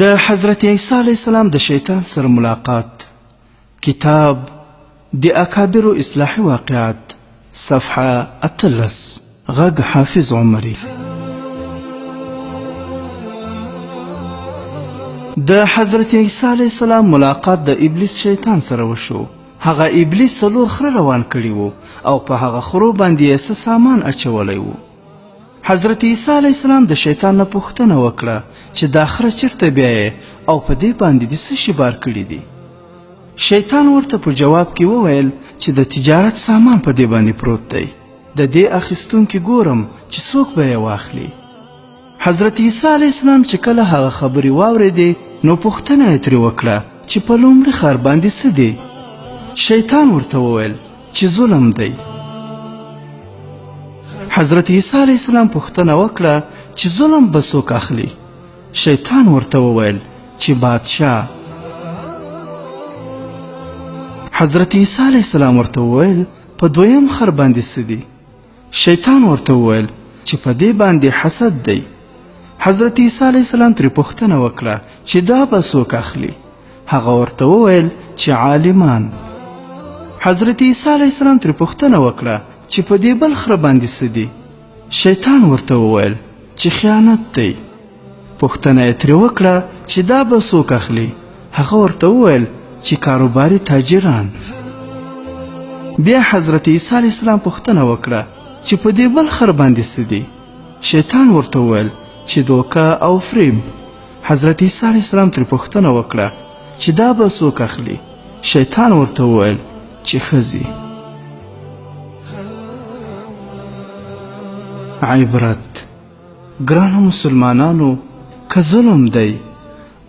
د حضرت عیسی علیه السلام د شیطان سره ملاقات کتاب د اکابر اصلاحي واقعات صفحه 18 غږ حافظ عمری. د حضرت عیسی علیه السلام ملاقات د ابلیس شیطان سره وشو. هغه ابلیس څلور خره روان کړي وو او په هغه خرو باندې یې څه سامان اچولی وو. حضرت عیسی علیه السلام د شیطان نه پوښتنه وکړه چې دا خره چیرته بیایې او په دې باندې دې څه شي بار کړي دي. شیطان ورته په جواب کې وویل چې د تجارت سامان په دې باندې پروت دی، د دې اخیستونکي ګورم چې څوک به یې واخلي. حضرت عیسی علیه السلام چې کله هغه خبرې واورېدې نو پوښتنه یې ترې وکړه چې په لومړي خر باندې څه دی. شیطان ورته وویل چې ظلم دی. حضرت عیسی علیه السلام پوښتنه وکړه چې ظلم به څوک اخلي. شیطان ورته وویل چې بادشاه. حضرت عیسی علیه السلام ورته وویل په دویم خر باندې څه دی. شیطان ورته وویل چې په دې باندې حسد دی. حضرت عیسی علیه السلام ترې پوښتنه وکړه چې دا به څوک اخلي. هغه ورته وویل چې عالمان. حضرت عیسی علیه السلام ترې پوښتنه وکړه چې په دې بل خره باندې څه دي. شیطان ورته وویل چې خیانت دی. پوښتنه یې ترې وکړه چې دا به څوک اخلي. هغه ورته وویل چې کاروباري تاجران. بیا حضرت عیسی علیه السلام پوښتنه وکړه چې په دې بل خر باندې څه دي. شیطان ورته وویل چې دوکه او فریب. حضرت عیسی علیه السلام ترې پوښتنه وکړه چې دا به څوک اخلي. شیطان ورته وویل چې ښځې. عبرت: ګرانو مسلمانانو، که ظلم دی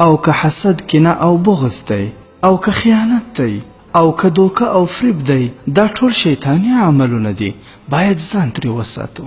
او که حسد، کینه او بغض دی او که خیانت دی او که دوکه او فریب دی، دا ټول شیطانی عملونه دي، باید ځان ترې وساتو.